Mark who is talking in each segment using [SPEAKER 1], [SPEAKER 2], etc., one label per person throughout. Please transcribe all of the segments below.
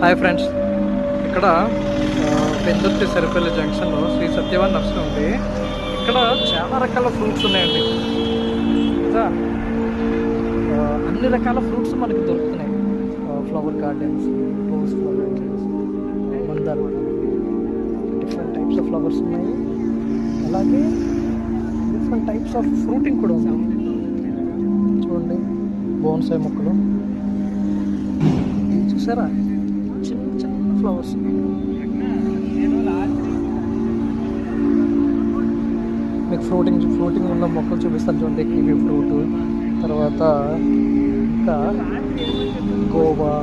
[SPEAKER 1] Hi friends, ఇక్కడ పెందుర్తి సరిపల్లి జంక్షన్లో Shri Satyavan nursery ఉంది. ఇక్కడ చాలా రకాల ఫ్రూట్స్ ఉన్నాయండి. అన్ని రకాల ఫ్రూట్స్ మనకి దొరుకుతున్నాయి. ఫ్లవర్ గార్డెన్స్, రోజ్ ఫ్లవర్స్, మందార, డిఫరెంట్ టైప్స్ ఆఫ్ ఫ్లవర్స్ ఉన్నాయి. అలాగే డిఫరెంట్ టైప్స్ ఆఫ్ ఫ్రూటింగ్ కూడా ఉంది. చూడండి, బోన్సాయి మొక్కలు చూసారా, చిన్న చిన్న ఫ్లవర్స్. మీకు ఫ్రూటింగ్ ఉన్న మొక్కలు చూపిస్తాను చూడండి. కివీ ఫ్రూట్, తర్వాత ఇంకా గోవా,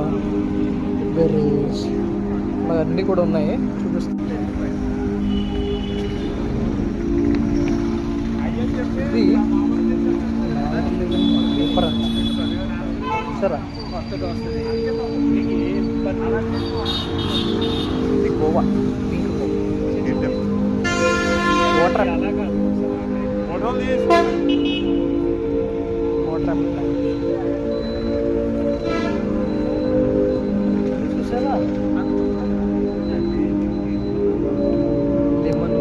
[SPEAKER 1] బెర్రీస్, అలా అన్నీ కూడా ఉన్నాయి. చూపిస్తాను. ఇది పేపర్ అంట సరే. ఇది గోవా, పింక్ వాటర్ చూసారా. లెమన్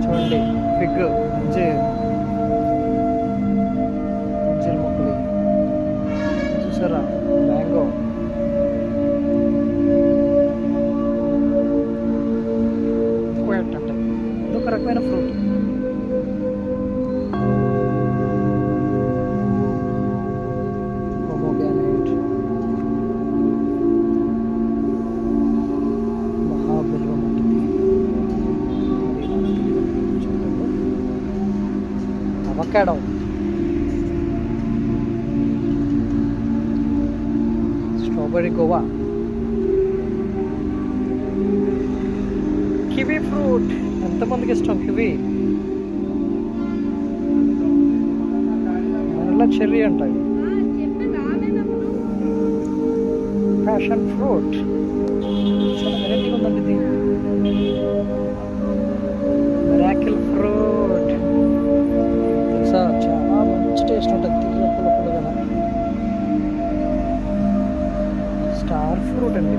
[SPEAKER 1] చూడండి, ఫిగ్, అంజీర్ మొక్కలు చూసారా, మ్యాంగో, అంటే ఇదొక రకమైన ఫ్రూట్. పొమోగ్రానేట్, మహాబెల్వం, avocado, strawberry, guava, kiwi fruit. ఎంతమందికి ఇష్టం కివీ? మనలా చెర్రీ అంటాయి. ప్యాషన్ ఫ్రూట్ చాలా వెరైటీగా ఉందండి. ఇది మిరాకిల్ ఫ్రూట్ తెలుసా, చాలా మంచి టేస్ట్ ఉంటుంది. తీగ పుల్లగా. స్టార్ ఫ్రూట్ అండి.